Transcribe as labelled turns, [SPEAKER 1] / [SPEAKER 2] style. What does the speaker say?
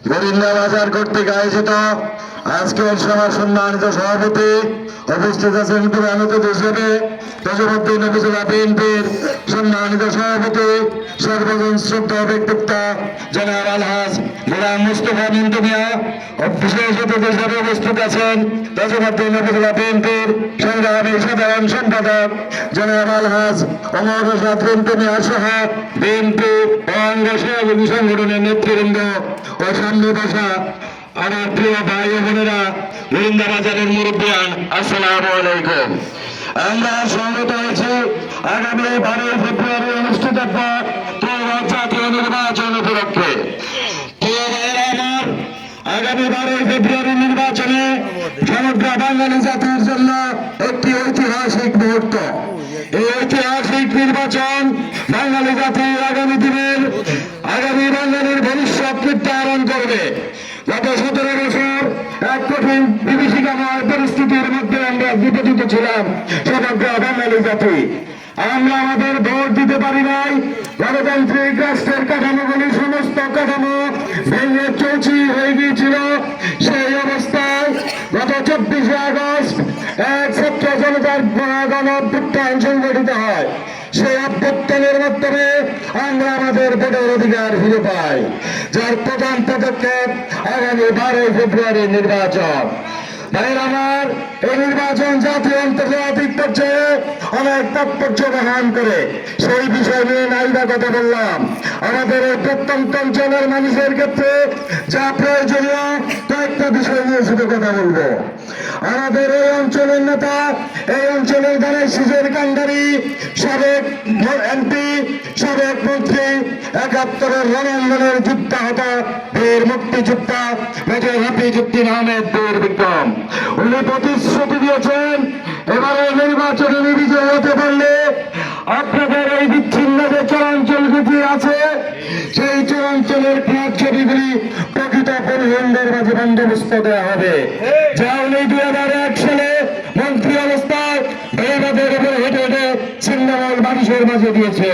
[SPEAKER 1] গোবিন্দা বাজার কর্তৃক আয়োজিত আজকের সভা সম্মানিত সভাপতি উপস্থিত আছেন প্রধান অতিথি হিসেবে তজুমুদ্দিন উপজেলা বিএনপির সম্মানিত সভাপতি সর্বজন শ্রদ্ধা ব্যক্তিত্ব জনাব আলহাজ গোলাম মুস্তফা মিন্টু মিয়া। বিশেষ অতিথি হিসেবে উপস্থিত আছেন তজুমুদ্দিন উপজেলা বিএনপির সংগ্রামী সাধারণ সম্পাদক জনাব আলহাজ ওমর রশাদ মিন্টু মিয়া সহ বিএনপি ও অঙ্গ সহযোগী সংগঠনের নেতৃবৃন্দ ও সামনে বসা আমার প্রিয় ভাই ও বোনেরা, গোবিন্দা বাজারের মুরব্বিয়ান, আসসালামু আলাইকুম। আমরা সমবেত হয়েছি আগামী 12 ফেব্রুয়ারি অনুষ্ঠিত ত্রয়োদশ জাতীয় নির্বাচন উপলক্ষে। প্রিয় ভাইয়েরা আমার, আগামী 12 ফেব্রুয়ারি নির্বাচনে সমগ্র বাঙালি জাতির জন্য একটি ঐতিহাসিক মুহূর্ত। এই ঐতিহাসিক নির্বাচন বাঙালি জাতির আগামী দিনের বাঙালির ভবিষ্যৎ নির্ধারণ করবে। গত 17 বছর এক কঠিন বিভীষিকাময় পরিস্থিতির মধ্যে আমরা নিপতিত ছিলাম সমগ্র বাঙালি জাতি। আমরা আমাদের ভোট দিতে পারি নাই। গণতান্ত্রিক রাষ্ট্রের কাঠামোগুলি সমস্ত কাঠামো ভেঙে চৌচির হয়ে গিয়েছিল। সেই অবস্থায় গত 24 আগস্ট এক ছাত্র জনতার গণ অভ্যুত্থান সংগঠিত হয়। সেই অভ্যুত্থানের মাধ্যমে আমরা আমাদের ভোটের অধিকার ফিরে পাই, যার প্রধান পদক্ষেপ আগামী 12 ফেব্রুয়ারি নির্বাচন। ভাইয়ের আমার, এই নির্বাচন জাতীয় আন্তর্জাতিক পর্যায়ে অনেক তাৎপর্য বহন করে। সেই বিষয় নিয়ে নাইবা কথা বললাম। আমাদের এই প্রত্যন্ত অঞ্চলের মানুষের ক্ষেত্রে যা প্রয়োজনীয় কয়েকটা বিষয় নিয়ে শুধু কথা বলবো। আমাদের এই অঞ্চলের নেতা, এই অঞ্চলের ধানের শীষের কান্ডারি, সাবেক এমপি, সাবেক মন্ত্রী, 71-এর রণাঙ্গনের যুদ্ধাহত বীর মুক্তিযোদ্ধা মেজর হাফিজউদ্দিন আহমেদ বীর বিক্রম, উনি প্রতিশ্রুতি দিয়েছেন এবারে নির্বাচনে বিজয় হতে পারলে আপনাদের এই বিচ্ছিন্ন যে চরাঞ্চলগুলি আছে সেই চরাঞ্চলের ফ্ল্যাগ ছবিগুলি প্রকৃত পরিবহনের মাঝে বন্দোবস্ত দেওয়া হবে। যা উনি 2001 সালে মন্ত্রী অবস্থায় ভেড়াদের উপরে হেঁটে হেঁটে ছিন্নমূল মানুষের মাঝে দিয়েছে।